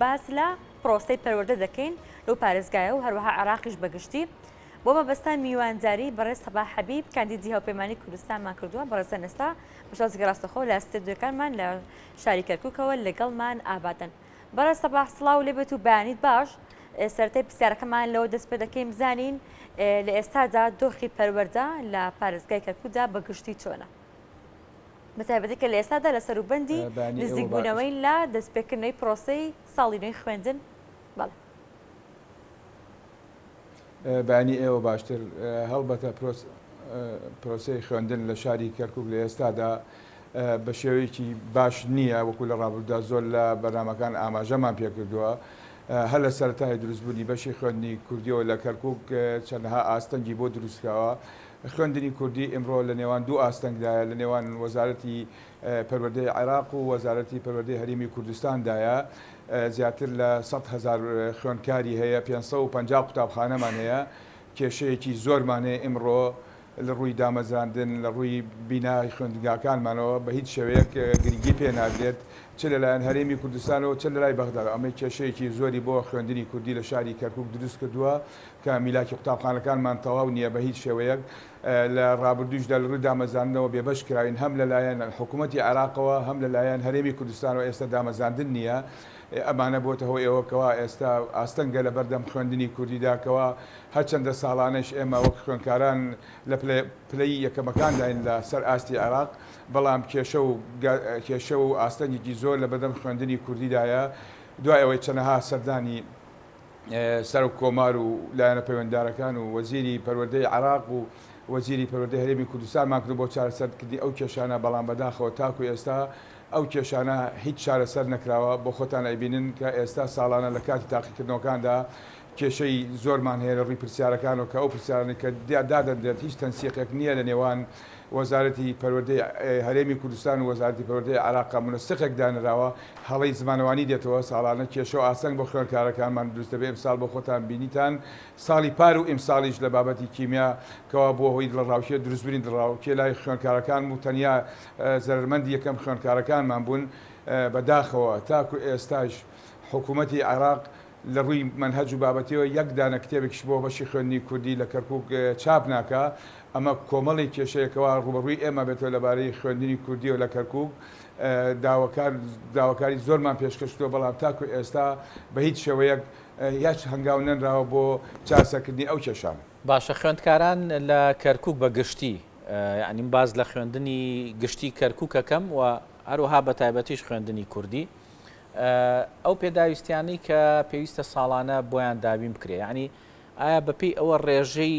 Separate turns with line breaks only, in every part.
باس لە پرۆسەی پەروەردە دەکەین لەو پارێزگایە و هەروەها عێراقیش بەگشتی بۆ مەبەستان میوانجاری بەڕێز سەباح حەبیب کاندیدی هاوپەیمانی کوردستانمان کردووە بەڕێزە نەستا بەشازی ڕاستەخۆ لە ستێدیۆکانمان لە شاری کەرکووکەوە لەگەڵمان ئابادن. بەڕێز سەباح سڵاو لێبێت و بەیانیت باش سەرەتای پرسیارەکەمان لەوە دەست پێ دەکەین بزانین لە ئێستادا دۆخی پەروەردە لە پارێزگای کەرکووکدا بەگشتی چۆنە بەتایبەتی کە لە ئێستادا لە سەروبەندی نزیکبوونەوەی لە دەستپێکردنەوەی پرۆسەی ساڵی نوێی خوێندن بەڵێ
بانی ئێوە باشتر هەڵبەتە پرۆسەی خوێندن لە شاری کەرکووک لە ئێستادا بە شێوەیەکی باش نییە وەکو لە ڕابردوودا زۆر لە بەرنامەکان ئاماژەمان پێکردووە هەر لە سەرەتای دروستبوونی بەشی خوێندنی کوردیەوە لە کەرکووک چەندەها ئاستەنگی بۆ دروستکراوە. خوێندنی کوردی ئمڕۆ لە نێوان دوو ئاستەنگدایە لە نێوان وەزارەتی پەروەردەی عێراق و وەزارەتی پەروەردەی هەرێمی کوردستاندایە زیاتر لە 100,000 خوێندکاری هەیە 550 قوتابخانەمان هەیە کێشەیەکی زۆرمان هەیە ئمڕۆ لە ڕووی دامەزراندن لە ڕووی بینای خوێندنگاکانمانەوە بە هیچ شێوەیەک گرنگی پێ نادرێت چ لەلایەن هەرێمی کوردستانەوە چ لە لای بەغداد ئەمە کێشەیەکی زۆری بۆ خوێندنی کوردی لە شاری کەرکووک دروست کردووە کە میلاکی قوتابخانەکانمان تەواو نییە بە هیچ شێوەیەک لە ڕابردووشدا لە ڕووی دامەزراندنەوە بێبەش کراین هەم لەلایەن حکوومەتی عێراقەوە هەم لەلایەن هەرێمی کوردستانەوە ئێستا دامەزراندن نییە ئەمانە بۆتە هۆی ئێوەکەوە ئێستا ئاستەنگە لە بەردەم خوێندنی کوردیداکەوە هەرچەندە ساڵانەش ئێمە وەک خوێندکاران لە پلەی یەکەمەکانداین لە سەر ئاستی عێراق بەڵام کێشە و ئاستەنگێکی زۆر لە بەردەم خوێندنی کوردیدایە دوای ئەوەی چەندەها سەردانی سەر و کۆمار و لایەنە پەیوەنددارەکان و وەزیری پەروەردەی عێراق و وەزیری پەروەردەی هەرێمی کوردستانمان کرد بۆ چارەسەرکردنی ئەو کێشانە بەڵام بەداخەوە تاکو ئێستا ئەو کێشانە هیچ چارەسەر نەکراوە بۆ خۆتان ئەیبینن کە ئێستا ساڵانە لە کاتی تاقیکردنەوەکاندا کێشەی زۆرمان هەیە لە ڕووی پرسیارەکانەوە کە ئەو پرسیارانی کە دادەدرێت هیچ تەنسیقێک نییە لە نێوان وەزارەتی پەروەردەی هەرێمی کوردستان و وەزارەتی پەروەردەی عێراق منسقێک دانراوە هەڵەی زمانەوانی دێتەوە ساڵانە کێشە و ئاسەنگ بۆ خوێندکارەکانمان دروست دەبێت ئەمساڵ بۆ خۆتان بینیتان ساڵی پار و ئیمساڵیش لە بابەتی کیمیا کەوا بۆ هۆی لە ڕاوکێ دروستبوونی دڵڕاوکێ لای خوێندکارەکان و تەنیا زەرمەندی یەکەم خوێندکارەکانمان بوون بەداخەوە تاکو ئێستاش حکوومەتی عێراق لە ڕووی منهەج و بابەتیەوە یەک دانە کتێبێکش بۆ بەشی خوێندنی کوردی لە کەرکووک چاپ ناکە ئەمە کۆمەڵی کێشەیەکەوە ڕوبەڕووی ئێمە بێتەوە لەبارەی خوێندنی کوردیەوە لە کەرکووک داواکاری زۆرمان پێشکەشتووە بەڵام تاکو ئێستا بە هیچ شێوەیەک هیچ هەنگاو نەنراوە بۆ چاسەکردنی ئەو کێشان.
باشە خوێندکاران لە کەرکووک بە گشتی یعنی باز لە خوێندنی گشتی کەرکووکەکەم و هەروەها بە تایبەتیش خوێندنی کوردی ئەو پێداویستیانی کە پێویستە ساڵانە بۆیان دابین بکرێ یعنی ئایا بەپێی ئەوە ڕێژەی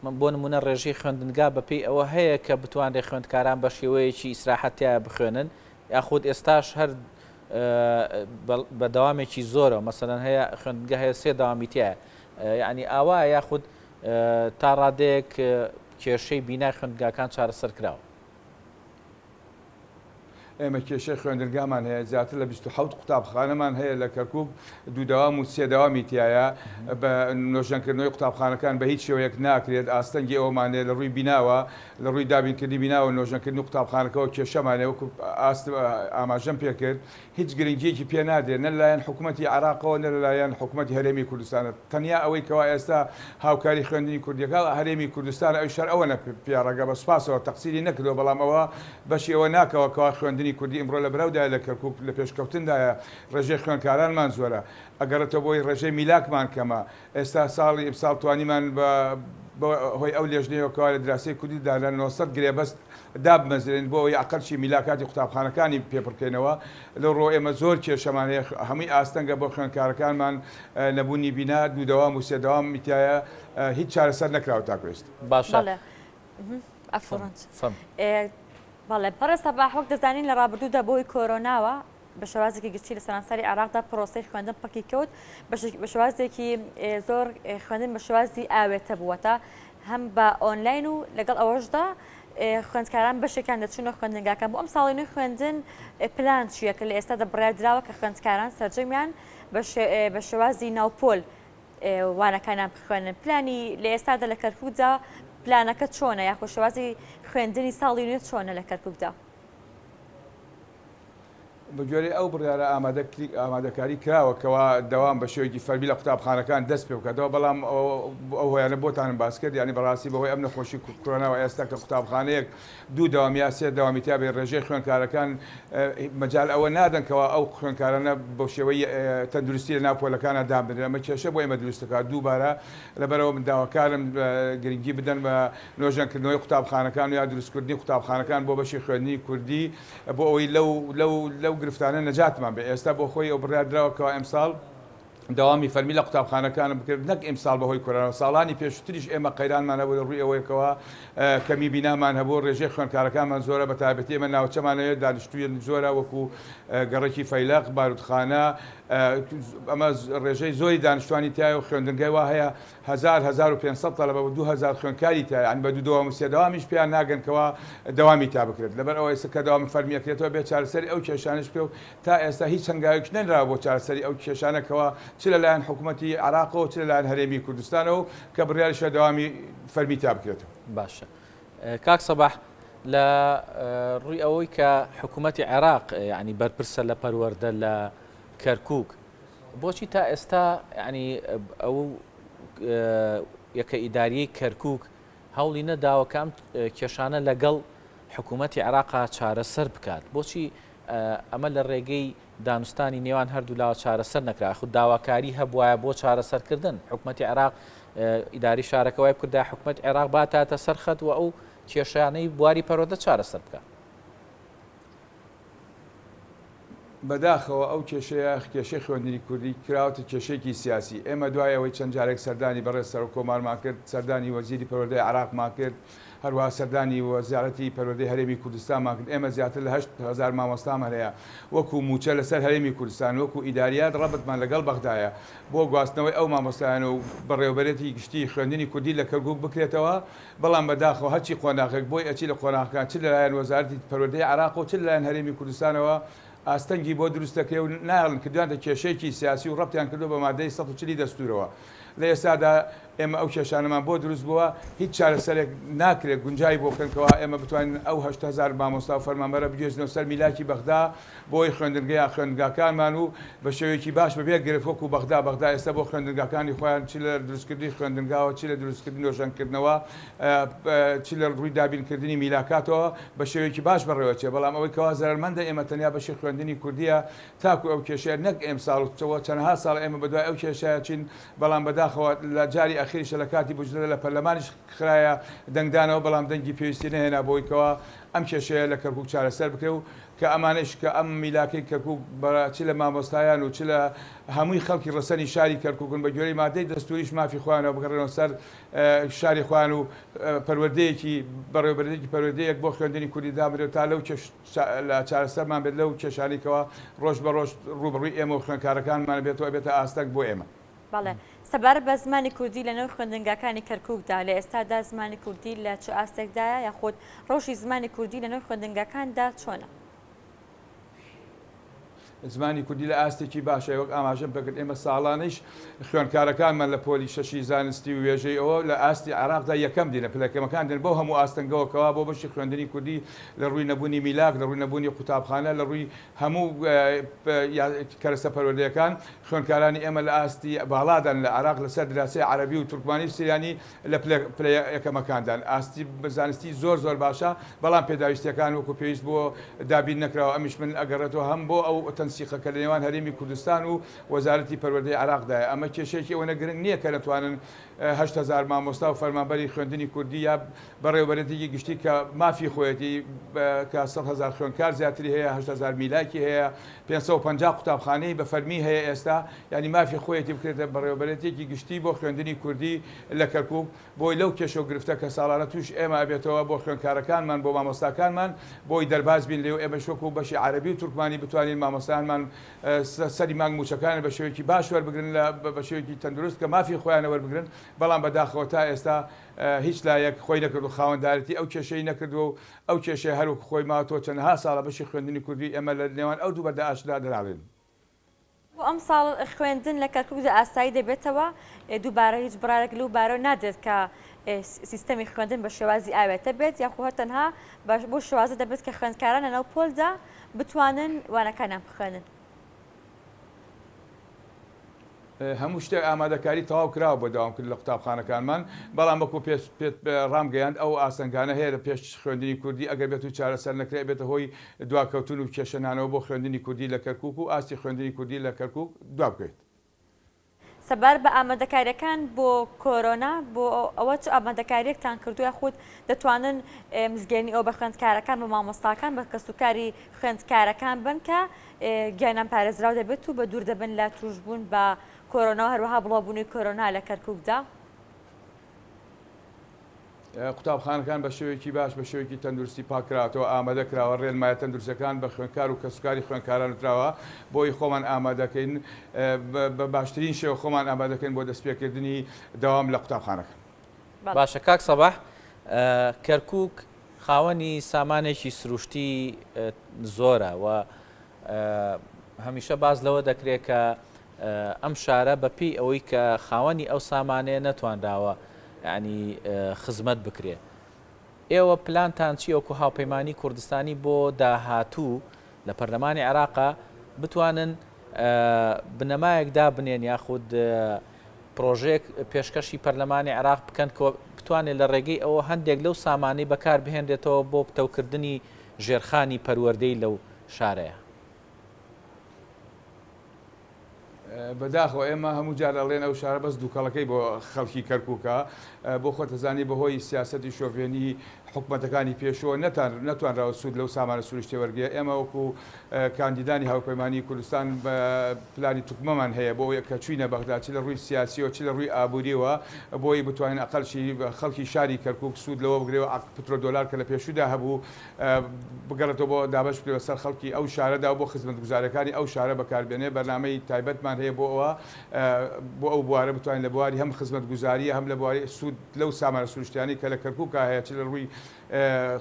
من بۆ نمونە ڕێژەی خوێندنگا بەپێی ئەوە هەیە کە بتوانێت خوێندکاران بە شێوەیەکی ئیسراحەتیان بخوێنن یاخود ئێستاش هەر بەداوامێکی زۆرە مەسەلەن هەیە خوێندنگە هەیە سێ داوامیتیایە یعنی ئاوا یاخود تا ڕادەیەک کێشەی بینای خوێندنگاکان چارەسەر کراوە.
ئێمە کێشەی خوێندنگامان هەیە زیاتر لە 27 قوتابخانەمان هەیە لە کەرکووک دوو داوام و سێ داوامی تایە بە نۆژەنکردنەوەی قوتابخانەکان بە هیچ شێوەیەک ناکرێت ئاستەنگی ئەومان هەیە لە ڕووی بیناوە لە ڕووی دابینکردنی بیناوە نۆژەنکردنی قوتابخانەکەەوە کێشەمان هەیە وەکو ئاماژەم پێکرد هیچ گرنگیەکی پێ نادرێت نە لەلایەن حکوومەتی عێراقەوە نە لەلایەن حکوومەتی هەرێمی کوردستانە تەنیا ئەوەی کەوا ئێستا هاوکاری خوێندنی کوردیەکە هەرێمی کوردستان ئەوی شەر ئەوە پێڕەگە بە سوپاسەوە تەقسیری نەکردەوە بەڵام ئەوە بەشی ئەوە ناکەوە کەوا خوێندنی کوردی ئمڕۆ لە بەراودایە لە کەرکووک لە پێشکەوتندایە ڕێژەی خوێندکارانمان زۆرە ئەگەرەوە بۆی ڕێژەی میلاکمان کەمە ئێستا ساڵی ئیمساڵ توانیمان هۆی ئەو لێژنەیەوەکەوا لە دراسی کوردیدا لە 900 گرێبەست دابمەزرێن بۆ ئەوەی ئەقەلشی میلاکاتی قوتابخانەکانی پێپڕکەینەوە لە ڕۆ ئێمە زۆر کێشەمان هەیە هەمووی ئاستەنگە بۆ خوێندکارەکانمان نەبوونی بینا دوو دەوام و سێ دەوام میتایە هیچ چارەسەر نەکراوە تاکوێست.
باشە
بەڵێ پەرە سەباح وەک دەزانین لە ڕابردوودا بۆی کۆرۆناوە بە شێوازێکی گشتی لە سەرانسەری عێراقدا پرۆسەی خوێندن پەکی کەوت بە شێوازێکی زۆر خوێندن بە شێوازی ئاوێتە بووەتە هەم بە ئۆنلاین و لەگەڵ ئەوەشدا خوێندکاران بەشێکیان دەچونە خوێندنگاکان بۆ ئەم ساڵی نوێی خوێندن پلان چییە کە لە ئێستا دەبڕایدراوە کە خوێندکاران سەرجەمیان بە شێوازی ناوپۆل وانەکانیان بخوێنن پلانی لە ئێستادا لە کەرکووکدا پلانەکە چۆنە یاخۆ شێوازی خوێندنی ساڵی نوێ چۆنە لە کەرکووکدا؟
بەگوێرەی ئەو بڕیارە ئامادەکاری کراوەکەەوە دەوام بە شێوەیەکی فەرمی لە قوتابخانەکان دەست پێ بکاتەوە بەڵام ئەو هۆیانە بۆتانم باس کرد ینی بەڕاستی بەهۆی ئەم نەخۆشی کۆرۆناوە ئێستا کە قوتابخانەیەک دوو دەوامی سێ دەوامی تا بێ ڕێژەی خوێنکارەکان مەجال ئەوە نادەنکەوە ئەو خوێنکارانە بە شێوەی تەندروستی لە ناوپۆلەکانە دابنێت ئەمە کێشە بۆ ئێمە دروستەکات دووبارە لەبەرەوە من داواکارم گرنگی بدەن بە نۆژەنکردنەوەی قوتابخانەکان و یا دروستکردنی قوتابخانەکان بۆ بەشی خوێندنی کوردی بۆ ئەوەی لەو گرفتانە نەجاتمان بێ ئێستا بۆ خۆی ئەو بڕیاردراوەکەەوە ئەمساڵ داوامی فەرمی لە قوتابخانەکانە بکرد نەک ئەمساڵ بەهۆی کۆرۆناوە ساڵانی پێشتریش ئێمە قەیرانمان هەبوو لە ڕووی ئەوەیەکەوە کەمی بینامان هەبوو ڕێژەی خوێنکارەکانمان زۆرە بە تایبەتی ئێمە ناوچەمانەوە دانیشتووی زۆرە وەکو گەڕێکی فەیلق بارودخانە ئەمە ڕێژەی زۆری دانیشتوانی تایە و خوێندنگای وا هەیە 1500 تەلەبە بە 2000 خوێنکاری تایە ئەن بە دوو دەوام و سێ دەوامیش پێیان ناگەنکەوە دەوامی تا بکرێت لەبەر ئەوەی کە دەوام فەرمیەکرێتەوە بێ چارەسەری ئەو کێشانش پێ و تا ئێستا هیچ هەنگاوێک نەنراوە بۆ چارەسەری ئەو کێشانەکەەوە چ لەلایەن حکوومەتی عراقەوە چ لەلایەن هەرێمی کوردستانەوە کە بڕیاریشە دەوامی فەرمی تا بکرێتەوە.
باشە کاک سەباح لە ڕووی ئەوەی کە حکوومەتی عێراق ینی بەرپرسە لە پەروەردە لە کەرکووک بۆچی تا ئێستا ینی ئەو یەکە ئیداریەی کەرکووک هەوڵی نەداوەکەم کێشانە لەگەڵ حکوومەتی عێراقا چارەسەر بکات بۆچی ئەمە لە ڕێگەی دانوستانی نێوان هەردوو لاوە چارەسەر نەکرا خود داواکاری هەبوایە بۆ چارەسەرکردن حکوومەتی عێراق ئیداری شارەکەوای بکردا حکوومەت عێراق باتاتە سەرخەت و ئەو کێشانەی بواری پەرۆدە چارەسەر بکات.
بەداخەوە ئەو کێشەی خوێندنی کوردی کراوەتە کێشێکی سیاسی ئێمە دوایەوەی چەند جارێک سەردانی بەڕێز سەر و کۆمارمان کرد سەردانی وەزیری پەروەردەی عێراقمان کرد هەروەها سەردانی وەزارەتی پەروەردەی هەرێمی کوردستانمان کرد ئێمە زیاتر لە 8,000 مامۆستامان هەیە وەکو موچە لەسەر هەرێمی کوردستان وەکو ئیداریات ڕەبتمان لەگەڵ بەغدایە بۆ گواستنەوەی ئەو مامۆستایان و بەڕێوەبەرێتی گشتی خوێندنی کوردی لە کەرکووک بکرێتەوە بەڵام بەداخەوە هەرچی قۆناغێک بۆی ئەچی لە قۆناغەکان چ لەلایەن وەزارەتی پەروەردەی عێراق و چ لەلایەن هەرێمی کوردستانەوە ئاستەنگی بۆ دروستەکەی و ناڵن کردوانە کێشەیەکی سیاسی و ڕەبتیان کردو بە مادەی 140 دەستورەوە لە ئێستادا ئێمە ئەو کێشانەمان بۆ دروست بووە هیچ چارەسەرێک ناکرێت گونجای بۆ بکەنکەوە ئێمە بتوانین ئەو 8,000 مامۆستا و فەرمانبەرە بگوێزنەوە سەر میلاکی بەغدا بۆی خوێندنگەی خوێندنگاکانمان و بە شێوەیەکی باش بەبێ گرفت وەکو بەغدا ئێستا بۆ خوێندنگاکانی خۆیان چ لە دروستکردنی خوێندنگاوە چ لە دروستکردنی نۆژەنکردنەوە چ لە ڕووی دابینکردنی میلاکاتەوە بە شێوەیەکی باش بەڕێوەچێ بەڵام ئەوەی کەوا زەرمەندە ئێمە تەنیا بەشی خوێندنی کوردیە تاکو ئەو کێشەیە نەک ئێمساڵەوە چەندها ساڵ ئێمە بەدوای ئەو کێشەیە چین بەڵام بەداخەوە لە جاری ئەخیریشە لە کاتی بژدە لە پەرلەمانیش خراە دەنگدانەوە بەڵام دەنگی پێویستی نهێنا بۆیکەوە ئەم کێشەیە لە کەرکووک چارەسەر بکرێ و کە ئەمانش کە ئەم میلاکەی کەرکووک چ لە مامۆستایان و چ لە هەمووی خەڵکی ڕەسەنی شاری کەرکووکن بە گوێرەی مادەی دەستوریش مافی خوانەوە بگەڕێنەوە سەر شاری خوان و پەروەردەیەکی بەڕێوەبەرێکی پەروەردەیەک بۆ خوێندنی کوردی دابرێت تا لەو لە چارەسەرمان بێت لەو کێشانێکەوە ڕۆژ بە ڕۆژ ڕوبڕووی ئێمە و خوێندکارەکانمان بێتەوە بێتە ئاستەک بۆ ئێمە.
بەڵێ سەبار بە زمانی کوردی لە نەوە خوێندنگاکانی کەرکووکدا لە ئێستادا زمانی کوردی لە چ ئاستێکدایە یاخود ڕۆژی زمانی کوردی لە نەوە خوێندنگاکاندا چۆنە؟
زمانی کوردی لە ئاستێکی باشە وەک ئاماژەم بکرد ئێمە ساڵانیش خوێندکارەکانمان لە پۆلی شەشی زانستی و وێژەی ئەوە لە ئاستی عراقدا یەکەم دینە پلەکەمەکان دێن بۆ هەموو ئاستەنگەوەکەوە بۆ بەشی خوێندنی کوردی لە ڕووی نەبوونی میلاک لە ڕووی نەبوونی قوتابخانە لە ڕووی هەموو کەرەسە پەروەردەیەکان خوێندکارانی ئێمە لە ئاستی باڵادان لە عراق لەسەر دراسی عەرەبی و تورکمانی و سیریانی لە پلەکەمەکاندان ئاستی زانستی زۆر باشە بەڵام پێداویستیەکان وەکو پێویست بۆ دابین نەکراوە ئەمیش من ئەگەڕێتەوە هەم بۆ ئەو تەنسیقەکە لە نێوان هەرێمی کوردستان و وەزارەتی پەروەردەی عراقدایە ئەمە کێشەیەکی ئەوە گرنگ نییە کە نەتوانن 8,000 مامۆستا و فەرمانبەری خوێندنی کوردی یا بەڕێوەبەرێتێکی گشتی کە مافی خۆیەتی کە 100,000 خوێندکار زیاتری هەیە 8,000 میلاکی هەیە 550 قوتابخانەی بە فەرمی هەیە ئێستا ینی مافی خۆیەتی بکرێتە بەڕێوەبەرێتێکی گشتی بۆ خوێندنی کوردی لە کەرکووک بۆی لەو کێشە و گرفتە کە ساڵانە توش ئێمە ئەبێتەوە بۆ خوێندکارەکانمان بۆ مامۆستاکانمان بۆی دەرباز بین لێو ئێمە شۆک و بەشی عەرەبی و تورکمانی بتوانین مامۆستایانمان سەری مانگ موچەکان بە شێوەیەکی باش وەربگرن بە شێوەیەکی تەندروست کە مافی خۆیان وەربگرن بەڵام بەداخەوە تا ئێستا هیچ لایەک خۆی نەکرد و خاوەنددارەتی ئەو کێشەی نەکردووە و ئەو کێشەی هەروەک خۆی ماوەتەوە چەندها ساڵە بەشی خوێندنی کوردی ئێمە لە نێوان ئەو دوو بەردە ئاشدا دەراڵێن.
ئەم ساڵ خوێندن لە کەرکووکدا ئاسایی دەبێتەوە دووبارە هیچ بڕارێک لەو بارە نادێت کە سیستەمی خوێندن بە شێوازی ئاوێتە بێت یاخو تەنها بۆ شێوازە دەبێت کە خوێندکاران لەناو پۆلدا بتوانن وانەکانیان بخوێنن.
هەموو شتێک ئامادەکاری تەواو کراوە بۆ داوامکرد لە قوتابخانەکانمان بەڵام بەکو پێت ڕامگەیاند ئەو ئاسەنگانە هەیە لە پێش خوێندنی کوردی ئەگەر بێت و چارەسەر نەکرێت بێتە هۆی دواکەوتن و کێشەنانەوە بۆ خوێندنی کوردی لە کەرکووک و ئاستی خوێندنی کوردی لە کەرکووک دوا بکەیت.
سەبار بە ئامادەکاریەکان بۆ کۆرۆنا بۆ ئەوە چ ئامادەکاریەکتان کردووە خودت دەتوانن مزگەێنی ئەو بە خوێندکارەکان بە مامۆستاکان بە کەسوکاری خوێندکارەکان بن کە گیانیان پارێزراو دەبێت و بە دوور دەبن لە توشبوون بە کۆرۆنا و هەروەها بڵاوبوونی کۆرۆنا لە کەرکووکدا؟
قوتابخانەکان بە شێوەیەکی باش بە شێوەیەکی تەندروستی پاکراوەوە ئامادەکراوە ڕێنمایە تەندروستەکان بە خوێندکار و کەسوکاری خوێندکاران وتراوە بۆی خۆمان ئامادەکەین بە باشترین شێوە خۆمان ئامادەکەین بۆ دەستپێکردنی دەوام لە قوتابخانەکە.
باشە کاک سەباح، کەرکووک خاوەنی سامانێکی سروشتی زۆرە و هەمیشە باز لەوە دەکرێت کە ئەم شارە بەپی ئەوەی کە خاوەنی ئەو سامانەیە نەتوانداوە ینی خزمەت بکرێت. ئێوە پلانتان چی وەکو هاوپەیمانی کوردستانی بۆ داهاتوو لە پەرلەمانی عێراقا بتوانن بنەمایەکدا بنێن یاخود پرۆژێک پێشکەشی پەرلەمانی عێراق بکەن کە بتوانێت لە ڕێگەی ئەوە هەندێک لەو سامانەی بەکار بهێنرێتەوە بۆ پتەوکردنی ژێرخانی پەروەردەی لەو شارەیە؟
بەداخەوە ئێمە هەموو جار ئەڵێن ئەو شارە بەس دووکەڵەکەی بۆ خەڵکی کەرکووکە بۆ خۆتەزانی بەهۆی سیاسەتی شۆڤێنی حکوومەتەکانی پێشەوە نەتوانراوە سوود لەو سامانە سروشتێ وەرگێ. ئێمە وەکو کاندیدانی هاوپەیمانی کوردستان بە پلانی توکمەمان هەیە بۆ کە چوینە بەغدا چ لە ڕووی سیاسیەوە چ لە ڕووی ئابووریەوە بۆی بتوانین ئەقەلشی خەڵکی شاری کەرکووک سوود لەوە بگرێەوە پترۆدۆلار کە لە پێشودا هەبوو بگەڕێتەوە بۆ دابش بکرێەوە سەر خەڵکی ئەو شارەدا بۆ خزمەتگوزارەکانی ئەو شارە بەکاربێنێ. بەرنامەی تایبەتمان هەیە بۆ ئەوە بۆ ئەو بوارە بتوانین لە بواری هەم خزمەتگوزاریە هەم لە بواری سوود لەو سامانە سروشتیانی کە لە کەرکووکە هەیە چ لە ڕووی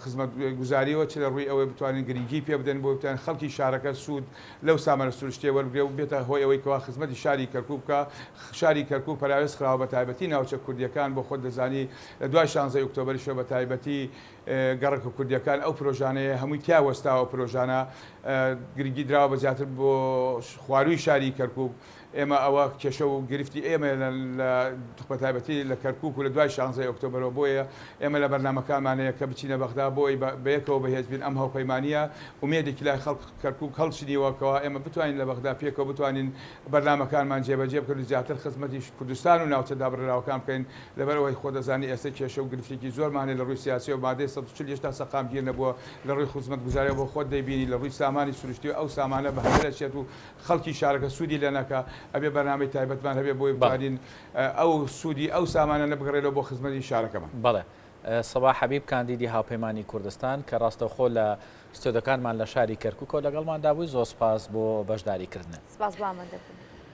خزمەت گوزاریەوە چ لە ڕووی ئەوەی بتوانین گرنگی پێ بدەن بۆ بتوانین خەڵکی شارەکە سوود لەو سامانە سروشتیە وەربگرێ و بێتە هۆی ئەوەی کەوا خزمەتی شاری کەرکووک بکە. شاری کەرکووک پەراوێز خراوە بە تایبەتی ناوچە کوردیەکان بۆ خۆت دەزانی لە دوای 16 ئۆکتۆبەریشەوە بە تایبەتی گەڕەکە کوردیەکان ئەو پرۆژانەیە هەمووی تیاوەستاوە پرۆژانە گرنگی دراوە بە زیاتر بۆ خواروی شاری کەرکووک. ئێمە ئەوە کێشە و گرفتی ئێمە لە تایبەتی لە کەرکووک و لە دوای 16 ئۆکتۆبەرەوە بۆیە ئێمە لە بەرنامەکانمانەیە کە بچینە بەغدا بۆی بەیەکەوە بەهێز بین ئەم هاوپەیمانیە ومێدێکی لای خەڵک کەرکووک هەڵچنیوەکەوە ئێمە بتوانین لە بەغدا پێکەوە بتوانین بەرنامەکانمان جێبەجێ بکەین زیاتر خزمەتی کوردستان و ناوچەدا بڕێراوەکان بکەین لەبەرەوەی خۆ دەزانی ئێستا کێشە و گرفتێکی زۆرمانێ لە ڕووی سیاسی و مادەی 140 تا سەقامگیر نەبووە لە ڕووی خزمەتگوزاریە بۆ خۆت دەیبینی لە ڕووی سامانی سروشتی و ئەو سامانە بەهێز چێت و خەڵکی شارەکە سوودی لێ نەکا. ئەبێ بەرنامەی تایبەتمان هەبێ بۆی بارین ئەو سوودی ئەو سامانە نەبگەڕێتەوە بۆ خزمەتی شارەکەمان.
بەڵێ سەباح حەبیب کاندیدی هاوپەیمانی کوردستان کە ڕاستەوخۆ لە ستۆدەکانمان لە شاری کەرکووکەوە لەگەڵماندا بووی زۆر سپاس بۆ بەشداریکردن.
سپاس بۆ ئامادەبوون.